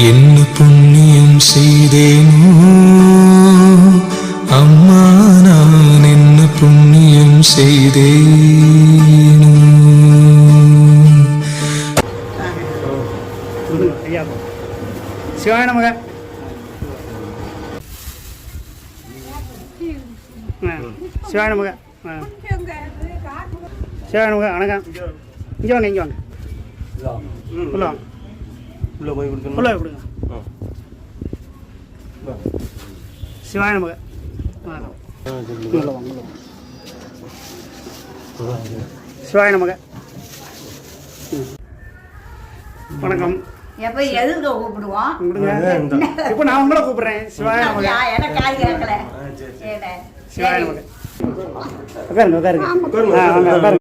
என்ன புண்ணியம் செய்தேனோ அம்மா, நான் என்ன புண்ணியம் செய்தேனோ. சிவாய நமக. சிவாய நமக. சிவாய நமக. வணக்கம். இங்கே வாங்க, இங்கே வாங்க. உள்ள வாங்க. உள்ள போய் கொடுங்க. உள்ள கொடுங்க. சிவாய நமக. சிவாய நமக. வணக்கம். எப்ப எதுக்கு கூப்பிடுவோம்? இப்போ நான் உங்களை கூப்பிடுறேன். சிவாய நமக. கேட்கல. சிவாய நமக. உட்காருங்க, உட்காருங்க.